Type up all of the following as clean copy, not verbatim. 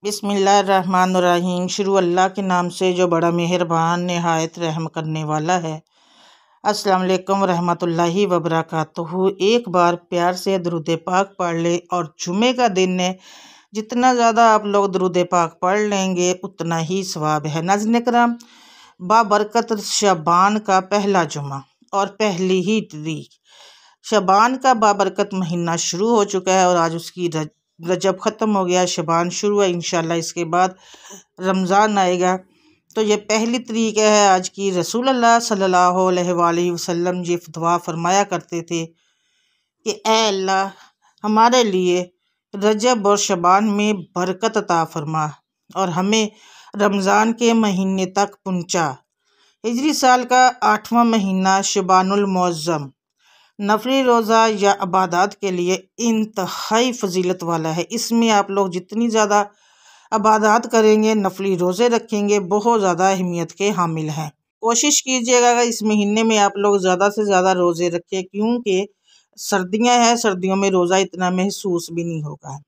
बिस्मिल्लाहिर्रहमानिर्रहीम। शुरू अल्लाह के नाम से जो बड़ा मेहरबान नहायत रहम करने वाला है। अस्सलाम वालेकुम रहमतुल्लाहि व बरकातुहू। एक बार प्यार से दुरूद पाक पढ़ ले और जुमे का दिन है, जितना ज़्यादा आप लोग दुरूद पाक पढ़ लेंगे उतना ही सवाब है। नाज़रीन करम, बाबरकत शबान का पहला जुमा और पहली ही तारीख शबान का बाबरकत महीना शुरू हो चुका है और आज उसकी रजब ख़त्म हो गया, शबान शुरू है। इंशाल्लाह इसके बाद रमज़ान आएगा। तो ये पहली तारीख है आज की। रसूल अल्लाह सल्लल्लाहु अलैहि वसल्लम जी दुआ फरमाया करते थे कि ए अल्लाह, हमारे लिए रजब और शबान में बरकत अता फरमा और हमें रमज़ान के महीने तक पहुँचा। हिजरी साल का 8वां महीना शबानुल मुअज़्ज़म नफली रोज़ा या इबादत के लिए इंतहाई फजीलत वाला है। इसमें आप लोग जितनी ज़्यादा इबादत करेंगे, नफली रोज़े रखेंगे, बहुत ज़्यादा अहमियत के हामिल हैं। कोशिश कीजिएगा कि इस महीने में आप लोग ज़्यादा से ज़्यादा रोज़े रखें, क्योंकि सर्दियां हैं, सर्दियों में रोज़ा इतना महसूस भी नहीं होगा।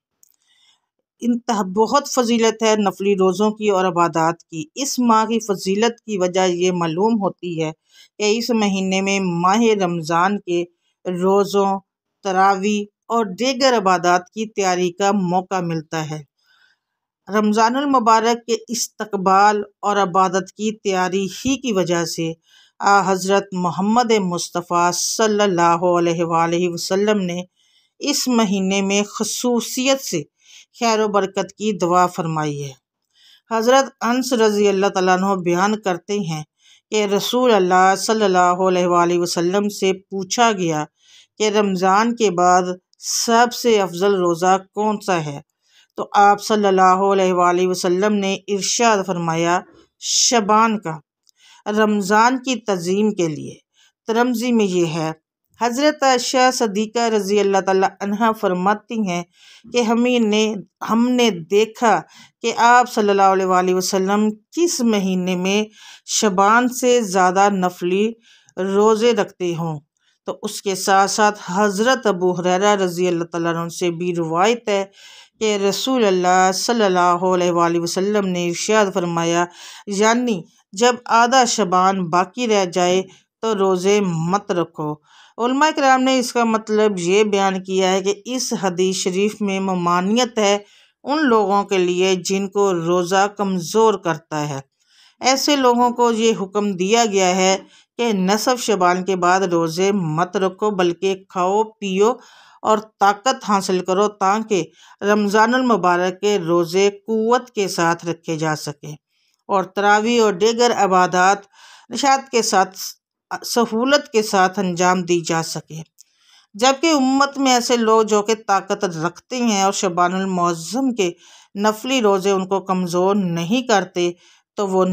बहुत फजीलत है नफली रोज़ों की और इबादत की। इस माह की फजीलत की वजह ये मालूम होती है कि इस महीने में माह रमज़ान के रोज़ों, तरावी और दीगर इबादत की तैयारी का मौका मिलता है। रमज़ानुल मुबारक के इस्तकबाल और इबादत की तैयारी ही की वजह से हज़रत मोहम्मद मुस्तफ़ा सल्लल्लाहु अलैहि वसल्लम ने इस महीने में ख़ुसूसियत से खैर व बरकत की दुआ फरमाई है। हज़रत अनस रज़ी अल्लाह तआला अन्हु बयान करते हैं कि रसूल अल्लाह सल्लल्लाहु अलैहि वसल्लम से पूछा गया कि रमज़ान के बाद सबसे अफजल रोज़ा कौन सा है, तो आप सल्लल्लाहु अलैहि वसल्लम ने इरशाद फरमाया, शबान का। रमज़ान की तज़ीम के लिए तरमज़ी में ये है। हज़रत आयशा सदीक़ा रज़ी अल्लाह तआला अन्हा फरमाती हैं कि हमने देखा कि आप सल्लल्लाहु अलैहि वसल्लम किस महीने में शबान से ज़्यादा नफली रोज़े रखते हों। तो उसके साथ साथ हज़रत अबू हुरैरा रज़ी अल्लाह तआला अन्हु से भी रिवायत है कि रसूल अल्लाह सल्लल्लाहु अलैहि वसल्लम ने इरशाद फरमाया, यानी जब आधा शबान बाकी रह जाए तो रोज़े मत रखो। उलमा किराम ने इसका मतलब ये बयान किया है कि इस हदीस शरीफ में ममानियत है उन लोगों के लिए जिनको रोज़ा कमज़ोर करता है। ऐसे लोगों को ये हुक्म दिया गया है कि नसफ शबान के बाद रोज़े मत रखो, बल्कि खाओ पियो और ताकत हासिल करो, ताकि रमज़ानुल मुबारक के रोज़े कुव्वत के साथ रखे जा सकें और तरावी और दीगर इबादत निशात के साथ सहूलत के साथ अंजाम दी जा सके। जबकि उम्मत में ऐसे लोग जो कि ताकत रखते हैं और शबानुल मुअज़्ज़म के नफली रोज़े उनको कमज़ोर नहीं करते, तो वो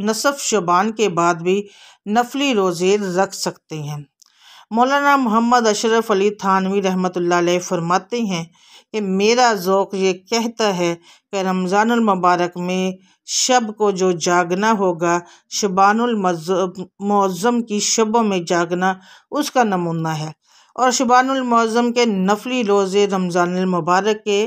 नसफ शबान के बाद भी नफली रोज़े रख सकते हैं। मौलाना मोहम्मद अशरफ अली थानवी रहमतुल्लाह अलैह फरमाते हैं कि मेरा ज़ौक़ ये कहता है कि रमज़ानुल मुबारक में शब को जो जागना होगा, शबानुल मुअज़्ज़म की शबों में जागना उसका नमूना है और शबानुल मुअज़्ज़म के नफली रोज़े रमज़ानुल मुबारक के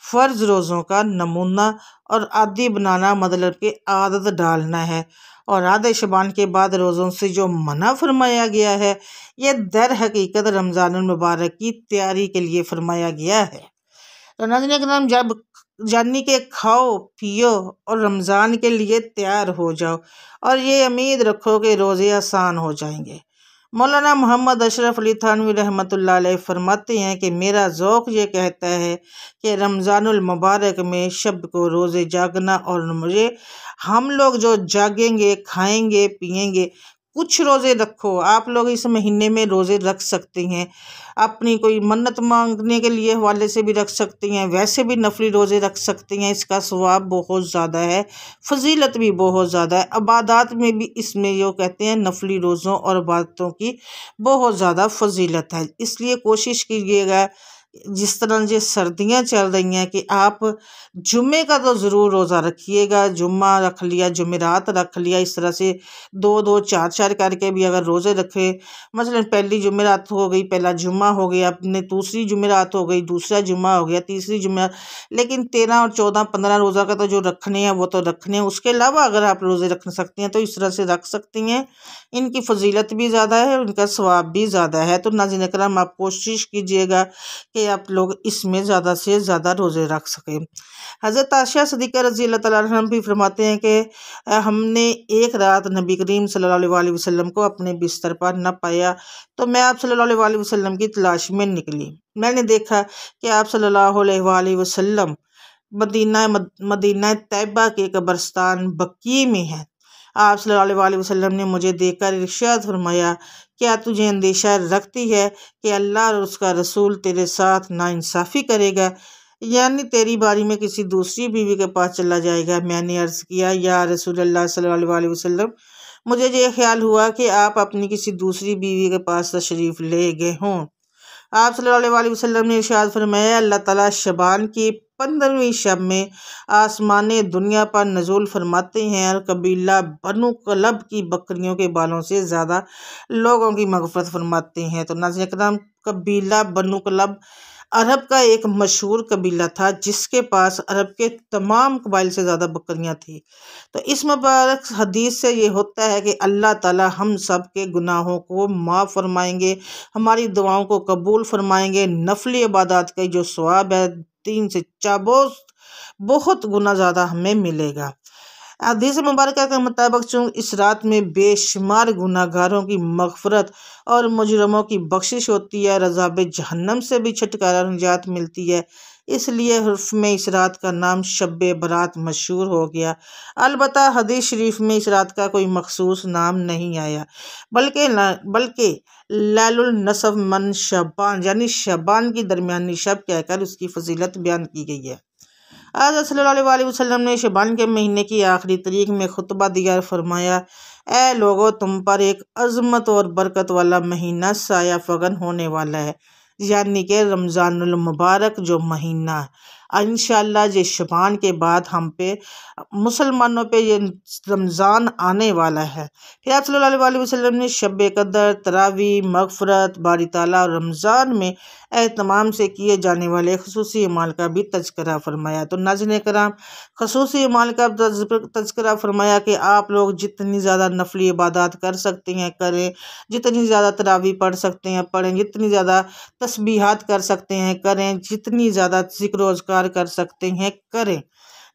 फ़र्ज़ रोज़ों का नमूना और आदी बनाना, मतलब कि आदत डालना है। और आधे शबान के बाद रोज़ों से जो मना फरमाया गया है, ये दर हकीकत रमज़ानुल मुबारक की तैयारी के लिए फरमाया गया है। तो नाज़रीन करम, जब जानी के खाओ पियो और रमज़ान के लिए तैयार हो जाओ और ये उम्मीद रखो कि रोज़े आसान हो जाएंगे। मौलाना मोहम्मद अशरफ अली थानवी रहमतुल्लाह अलैह फरमाते हैं कि मेरा ज़ौक़ ये कहता है कि रमज़ानुल मुबारक में शब को रोज़े जागना और मुझे हम लोग जो जागेंगे, खाएंगे पिएंगे, कुछ रोज़े रखो। आप लोग इस महीने में रोज़े रख सकते हैं, अपनी कोई मन्नत मांगने के लिए हवाले से भी रख सकते हैं, वैसे भी नफली रोज़े रख सकते हैं। इसका सवाब बहुत ज़्यादा है, फजीलत भी बहुत ज़्यादा है। इबादत में भी इसमें जो कहते हैं नफली रोज़ों और इबादतों की बहुत ज़्यादा फजीलत है। इसलिए कोशिश कीजिएगा जिस तरह ये सर्दियाँ चल रही हैं कि आप जुम्मे का तो ज़रूर रोज़ा रखिएगा। जुम्मा रख लिया, जुमेरात रख लिया, इस तरह से 2-2 4-4 करके भी अगर रोज़े रखे, मसलन पहली जुमेरात हो गई, पहला जुम्मा हो गया, अपने दूसरी जुमेरात हो गई, दूसरा जुम्मा हो गया, तीसरी जुमेरात, लेकिन 13 और 14 15 रोज़ा का तो जो रखने हैं वो तो रखने हैं। उसके अलावा अगर आप रोज़े रख सकती हैं तो इस तरह से रख सकती हैं। इनकी फजीलत भी ज़्यादा है, इनका सवाब भी ज़्यादा है। तो नाज़रीन करम, आप कोशिश कीजिएगा कि आप लोग इसमें ज़्यादा से ज़्यादा रोज़े रख सकें। हज़रत आयशा सिद्दीक़ा रज़ी अल्लाह तआला अन्हा भी फरमाते हैं कि हमने एक रात नबी करीम सल्लल्लाहु अलैहि वसल्लम को अपने बिस्तर पर न पाया, तो मैं आप सल्लल्लाहु अलैहि वसल्लम की तलाश में निकली। मैंने देखा कि आप सल्लल्लाहु अलैहि वसल्लम मदीना तैयबा के कब्रिस्तान बकी में हैं। आप सल्लल्लाहु अलैहि वसल्लम ने मुझे देखकर इरशाद फरमाया, क्या तुझे अंदेशा रखती है कि अल्लाह और उसका रसूल तेरे साथ नाइंसाफ़ी करेगा, यानी तेरी बारी में किसी दूसरी बीवी के पास चला जाएगा। मैंने अर्ज़ किया, या रसूलल्लाह सल्लल्लाहु अलैहि वसल्लम, मुझे ये ख्याल हुआ कि आप अपनी किसी दूसरी बीवी के पास तशरीफ़ ले गए हों। आप सल्लल्लाहु अलैहि वसल्लम ने इरशाद फरमाया, अल्लाह ताला शबान की 15वीं शब में आसमाने दुनिया पर नज़ूल फरमाते हैं और कबीला बनु कलब की बकरियों के बालों से ज़्यादा लोगों की मग़फ़िरत फरमाते हैं। तो नाज़रीन करम, कबीला बनु कलब अरब का एक मशहूर कबीला था जिसके पास अरब के तमाम कबाइल से ज़्यादा बकरियां थी। तो इस मुबारक हदीस से ये होता है कि अल्लाह ताला हम सब के गुनाहों को माफ़ फरमाएंगे, हमारी दुआओं को कबूल फरमाएंगे। नफली इबादत का जो सवाब है 3 से 4 बहुत गुना ज़्यादा हमें मिलेगा। हदीस मुबारक के मुताबिक चूँकि इस रात में बेशुमार गुनाहगारों की मग़फ़िरत और मुजरमों की बख्शिश होती है, अज़ाब जहन्नम से भी छुटकारा निजात मिलती है, इसलिए हुर्फ़ में इस रात का नाम शब बरात मशहूर हो गया। अलबत्ता हदीस शरीफ में इस रात का कोई मखसूस नाम नहीं आया, बल्कि लैलुल नसफ मन शबान, यानी शबान की दरमियानी शब कहकर उसकी फजीलत बयान की गई है। आज सल्लल्लाहु अलैहि वसल्लम ने शबान के महीने की आखिरी तारीख में खुतबा दिया और फरमाया, ए लोगो, तुम पर एक अज़मत और बरकत वाला महीना साया फगन होने वाला है, यानी कि रमज़ानुल मुबारक जो महीना इंशाअल्लाह ये शबान के बाद हम पे मुसलमानों पे ये रमज़ान आने वाला है। फिर आप सल्लल्लाहु अलैहि वसल्लम ने शब कदर, तरावी, मग़फ़िरत, बारी ताला और रमज़ान में एहतमाम से किए जाने वाले ख़ुसूसी अमाल का भी तज़किरा फरमाया। तो नाज़रीन कराम, ख़ुसूसी अमाल का तज़किरा फरमाया कि आप लोग जितनी ज़्यादा नफली इबादत कर सकते हैं करें, जितनी ज़्यादा तरावी पढ़ सकते हैं पढ़ें, जितनी ज़्यादा तस्बीहात कर सकते हैं करें, जितनी ज़्यादा ज़िक्र अज़कार कर सकते हैं करें।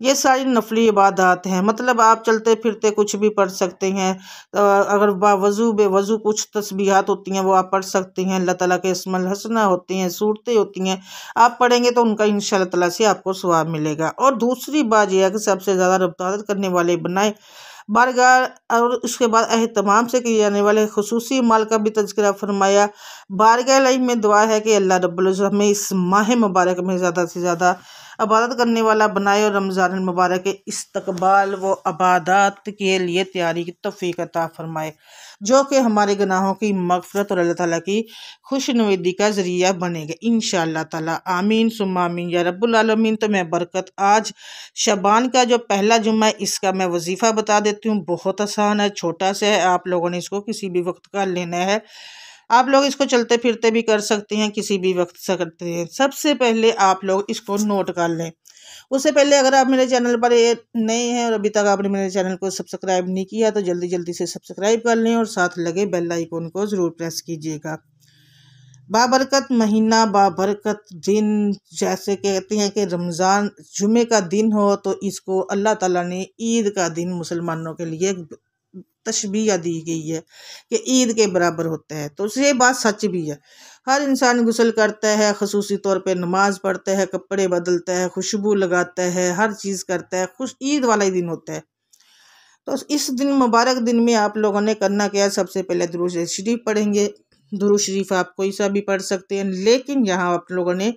ये सारी नफली इबादत हैं, मतलब आप चलते फिरते कुछ भी पढ़ सकते हैं। अगर बावज़ू बेवज़ू कुछ तस्बीहात होती हैं वो आप पढ़ सकते हैं। अल्लाह ताला के इस्मुल हसना होते हैं, सूरतें होती हैं, आप पढ़ेंगे तो उनका इंशाअल्लाह ताला से आपको सवाब मिलेगा। और दूसरी बात यह है कि सबसे ज़्यादा इबादत करने वाले बनाए बारगाह, और उसके बाद एहतमाम से किए जाने वाले ख़ुसूसी माल का भी तज़किरा फरमाया। बारगाह इलाही में दुआ है कि अल्लाह रब्बुल इज़्ज़त हमें इस माह मुबारक में ज़्यादा से ज़्यादा इबादत करने वाला बनाए और रमज़ान मुबारक के इस्तकबाल व इबादत के लिए तैयारी की तौफ़ीक़ अता फरमाए, जो कि हमारे गुनाहों की मग़फ़िरत और अल्लाह ताला की खुशनुदी का ज़रिया बनेगा इंशाअल्लाह ताला। आमीन सुम्मा आमीन या रब्बुल आलमीन। तो मैं बरकत आज शबान का जो पहला जुम्मा है इसका मैं वजीफ़ा बता देती हूँ। बहुत आसान है, छोटा सा है, आप लोगों ने इसको किसी भी वक्त का लेना है। आप लोग इसको चलते फिरते भी कर सकते हैं, किसी भी वक्त से करते हैं। सबसे पहले आप लोग इसको नोट कर लें। उससे पहले अगर आप मेरे चैनल पर नए हैं और अभी तक आपने मेरे चैनल को सब्सक्राइब नहीं किया तो जल्दी जल्दी से सब्सक्राइब कर लें और साथ लगे बेल आइकन को ज़रूर प्रेस कीजिएगा। बाबरकत महीना, बाबरकत दिन, जैसे कहते हैं कि रमज़ान जुमे का दिन हो तो इसको अल्लाह ताला ने ईद का दिन मुसलमानों के लिए तशबीह दी गई है कि ईद के बराबर होता है। तो ये बात सच भी है। हर इंसान गुस्ल करता है, ख़ुसूसी तौर पे नमाज़ पढ़ता है, कपड़े बदलता है, खुशबू लगाता है, हर चीज़ करता है, खुश ईद वाला ही दिन होता है। तो इस दिन मुबारक दिन में आप लोगों ने करना क्या है, सबसे पहले दुरूद शरीफ पढ़ेंगे। दुरूद शरीफ आप कोई सा भी पढ़ सकते हैं, लेकिन यहाँ आप लोगों ने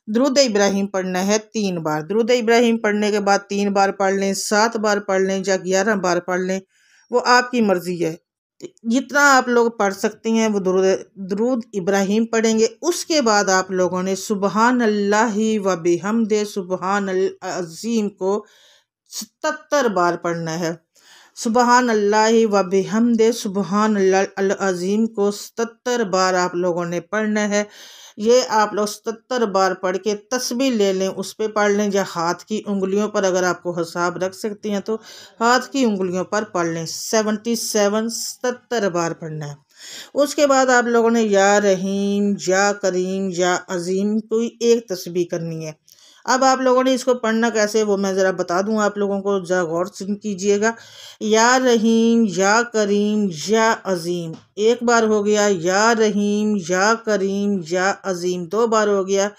दुरूद इब्राहिम पढ़ना है 3 बार। दुरूद इब्राहिम पढ़ने के बाद 3 बार पढ़ लें, 7 बार पढ़ लें या 11 बार पढ़ लें, वो आपकी मर्ज़ी है। जितना आप लोग पढ़ सकते हैं वो दुरूद इब्राहिम पढ़ेंगे। उसके बाद आप लोगों ने सुबहान अल्लाहि व बिहम्दे सुबहान अल अज़ीम को 77 बार पढ़ना है। सुबहान अल्लाहि व बिहम्दे सुबहान अल अज़ीम को 77 बार आप लोगों ने पढ़ना है। ये आप लोग 77 बार पढ़ के तस्बीह ले लें, उस पर पढ़ लें, या हाथ की उंगलियों पर अगर आपको हिसाब रख सकती हैं तो हाथ की उंगलियों पर पढ़ लें। 77 बार पढ़ना है। उसके बाद आप लोगों ने या रहीम, या करीम, या अजीम कोई एक तस्बीह करनी है। अब आप लोगों ने इसको पढ़ना कैसे वो मैं ज़रा बता दूं आप लोगों को, ज़रा गौर से कीजिएगा। या रहीम, या करीम, या अजीम, एक बार हो गया। या रहीम, या करीम, या अजीम, 2 बार हो गया।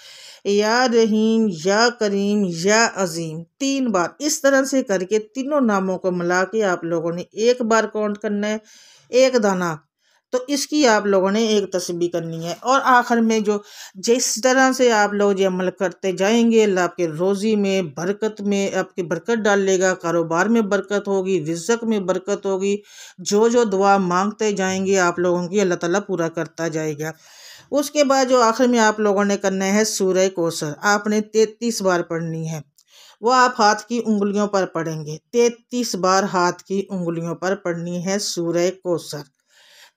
या रहीम, या करीम, या अजीम, 3 बार। इस तरह से करके तीनों नामों को मिला के आप लोगों ने एक बार काउंट करना है, एक दाना। तो इसकी आप लोगों ने एक तस्बीह करनी है। और आखिर में जो जिस तरह से आप लोग ये अमल करते जाएंगे, अल्लाह आपके रोज़ी में बरकत में आपकी बरकत डालेगा, कारोबार में बरकत होगी, रिज़्क़ में बरकत होगी। जो जो दुआ मांगते जाएंगे आप लोगों की अल्लाह ताला पूरा करता जाएगा। उसके बाद जो आखिर में आप लोगों ने करना है सूरह कौसर, आपने 33 बार पढ़नी है। वो आप हाथ की उंगलियों पर पढ़ेंगे। 33 बार हाथ की उंगलियों पर पढ़नी है सूरह कौसर।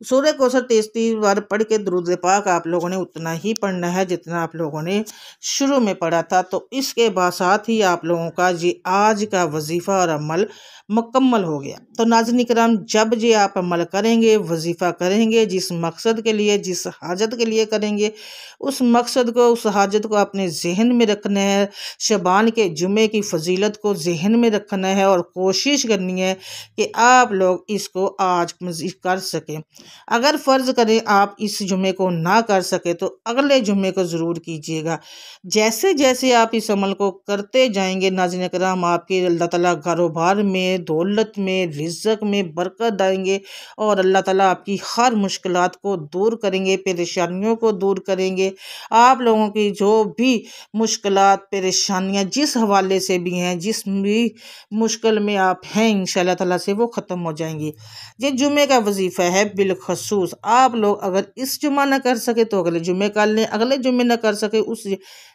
सूरह कौसर 33 बार पढ़ के दुरूद पाक आप लोगों ने उतना ही पढ़ना है जितना आप लोगों ने शुरू में पढ़ा था। तो इसके बाद साथ ही आप लोगों का जी आज का वजीफ़ा और अमल मुकम्मल हो गया। तो नाज़रीन किराम, जब जे आप अमल करेंगे, वजीफ़ा करेंगे, जिस मकसद के लिए, जिस हाजत के लिए करेंगे, उस मकसद को, उस हाजत को अपने जहन में रखना है। शबान के जुमे की फजीलत को जहन में रखना है और कोशिश करनी है कि आप लोग इसको आज मज़ीद कर सकें। अगर फ़र्ज़ करें आप इस जुमे को ना कर सके तो अगले जुमे को ज़रूर कीजिएगा। जैसे जैसे आप इस अमल को करते जाएंगे नाज़रीन किराम, आपके अल्लाह ताला कारोबार में, दौलत में, रिज़्क़ में बरकत देंगे और अल्लाह ताला आपकी हर मुश्किलात को दूर करेंगे, परेशानियों को दूर करेंगे। आप लोगों की जो भी मुश्किलात, परेशानियाँ जिस हवाले से भी हैं, जिस भी मुश्किल में आप हैं, इंशाअल्लाह ताला से वो ख़त्म हो जाएंगी। ये जुमे का वजीफ़ा है बिलखसूस। आप लोग अगर इस जुमा ना कर सके तो अगले जुमे कर लें, अगले जुमे ना कर सके उस,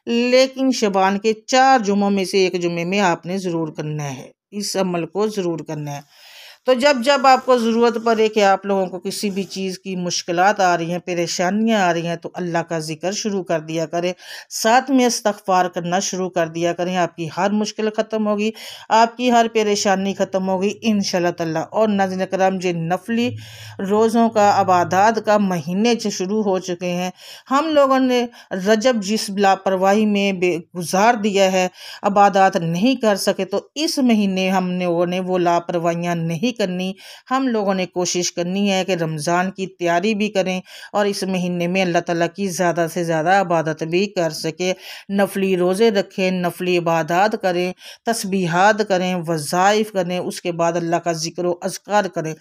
लेकिन शबान के 4 जुमों में से एक जुमे में आपने ज़रूर करना है, इस अमल को ज़रूर करना है। तो जब जब आपको ज़रूरत पड़े कि आप लोगों को किसी भी चीज़ की मुश्किलात आ रही हैं, परेशानियां आ रही हैं, तो अल्लाह का ज़िक्र शुरू कर दिया करें, साथ में इस्तग़फ़ार करना शुरू कर दिया करें। आपकी हर मुश्किल ख़त्म होगी, आपकी हर परेशानी ख़त्म होगी इंशाअल्लाह ताला। और नाज़रीन करम, जो नफली रोज़ों का, इबादत का महीने से शुरू हो चुके हैं। हम लोगों ने रजब जिस लापरवाही में गुजार दिया है, इबादत नहीं कर सके, तो इस महीने हम लोगों ने वो लापरवाहियाँ नहीं करनी। हम लोगों ने कोशिश करनी है कि रमज़ान की तैयारी भी करें और इस महीने में अल्लाह ताला की ज़्यादा से ज़्यादा इबादत भी कर सके। नफली रोज़े रखें, नफली इबादत करें, तस्बीहात करें, वज़ाइफ करें, उसके बाद अल्लाह का ज़िक्र व अज़कार करें,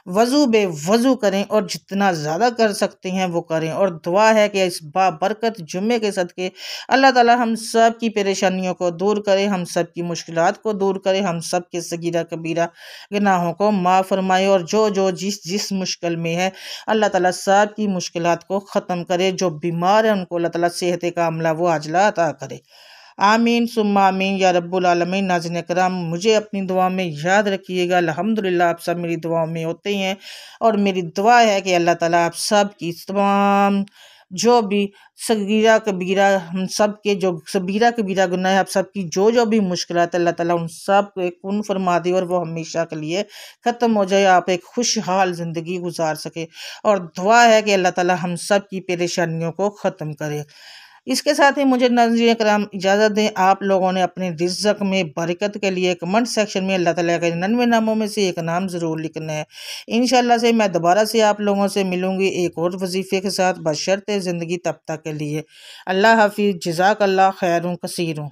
वज़ू बेवज़ू करें और जितना ज़्यादा कर सकते हैं वो करें। और दुआ है कि इस बाबरकत जुम्मे के सदके अल्लाह ताला हम सब की परेशानियों को दूर करे, हम सब की मुश्किलात को दूर करे, हम सब के सगीरा कबीरा गुनाहों को माफ़ फरमाए। और जो जो जिस जिस मुश्किल में है अल्लाह ताला सब की मुश्किलात को ख़त्म करे। जो बीमार है उनको अल्लाह ताला सेहत कामिला वो आजला अता करे। आमीन सुम्मा आमीन या रब्बुल आलमीन। नाज़रीन करम, मुझे अपनी दुआ में याद रखिएगा। अल्हम्दुलिल्लाह आप सब मेरी दुआओं में होते हैं और मेरी दुआ है कि अल्लाह ताला आप सब की तमाम जो भी सगीरा कबीरा, हम सब के जो सबीरा कबीरा गुनाह है, आप सब की जो जो भी मुश्किलात है, अल्लाह ताला उन सब को एक कुन फरमा दे और वो हमेशा के लिए ख़त्म हो जाए, आप एक खुशहाल ज़िंदगी गुजार सके। और दुआ है कि अल्लाह ताला हम सब की परेशानियों को ख़त्म करे। इसके साथ ही मुझे नाज़रीन कराम इजाज़त दें। आप लोगों ने अपने रिज़्क़ में बरकत के लिए कमेंट सेक्शन में अल्लाह ताला के 99 नामों में से एक नाम ज़रूर लिखना है। इंशाअल्लाह से मैं दोबारा से आप लोगों से मिलूँगी एक और वजीफ़े के साथ, बशर्ते ज़िंदगी तब तक के लिए। अल्लाह हाफ़िज़, जज़ाकल्लाह खैरुन कसीरुन।